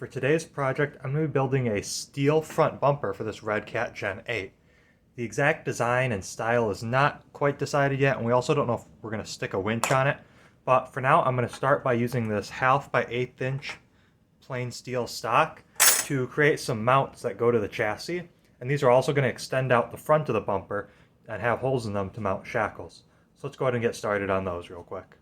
For today's project, I'm going to be building a steel front bumper for this Redcat Gen 8. The exact design and style is not quite decided yet, and we also don't know if we're going to stick a winch on it. But for now, I'm going to start by using this 1/2 by 1/8 inch plain steel stock to create some mounts that go to the chassis. And these are also going to extend out the front of the bumper and have holes in them to mount shackles. So let's go ahead and get started on those real quick.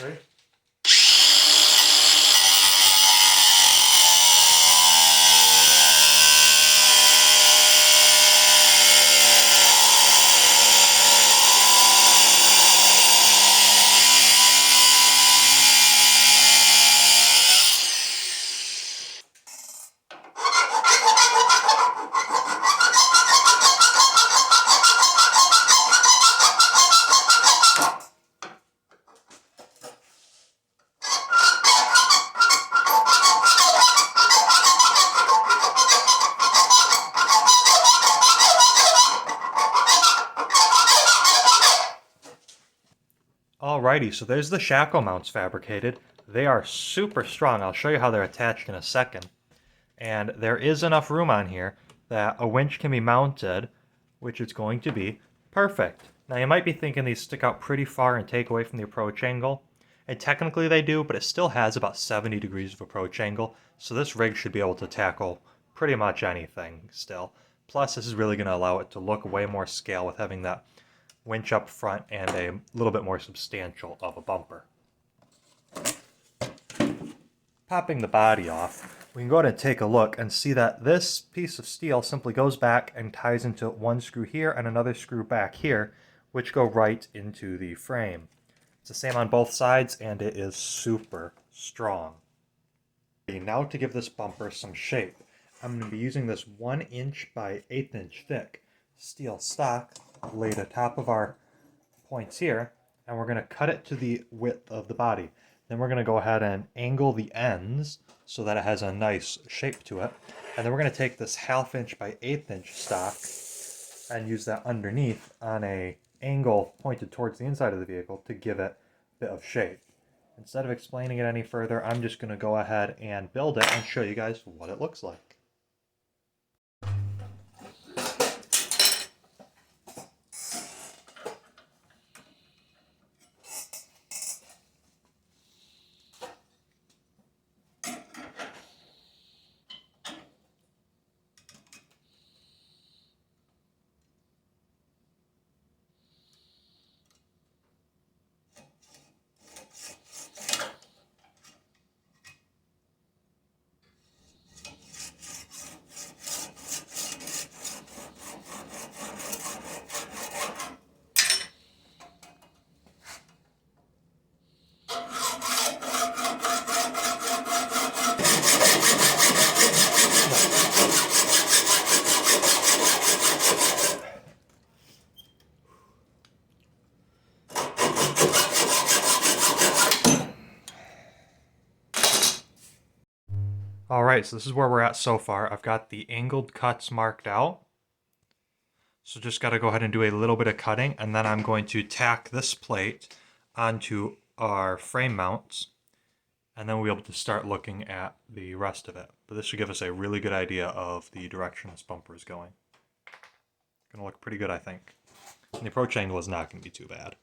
Ready? Alrighty, so there's the shackle mounts fabricated. They are super strong. I'll show you how they're attached in a second. And there is enough room on here that a winch can be mounted, which it's going to be perfect. Now you might be thinking these stick out pretty far and take away from the approach angle. And technically they do, but it still has about 70 degrees of approach angle. So this rig should be able to tackle pretty much anything still. Plus this is really going to allow it to look way more scale with having that winch up front and a little bit more substantial of a bumper. Popping the body off, we can go ahead and take a look and see that this piece of steel simply goes back and ties into one screw here and another screw back here, which go right into the frame. It's the same on both sides and it is super strong. Now to give this bumper some shape, I'm going to be using this 1 inch by 1/8 inch thick steel stock laid atop of our points here, and we're going to cut it to the width of the body. Then we're going to go ahead and angle the ends so that it has a nice shape to it. And then we're going to take this 1/2 inch by 1/8 inch stock and use that underneath on a angle pointed towards the inside of the vehicle to give it a bit of shape. Instead of explaining it any further, I'm just going to go ahead and build it and show you guys what it looks like. Alright, so this is where we're at so far. I've got the angled cuts marked out. So just got to go ahead and do a little bit of cutting, and then I'm going to tack this plate onto our frame mounts, and then we'll be able to start looking at the rest of it. But this should give us a really good idea of the direction this bumper is going. Gonna look pretty good, I think. And the approach angle is not going to be too bad.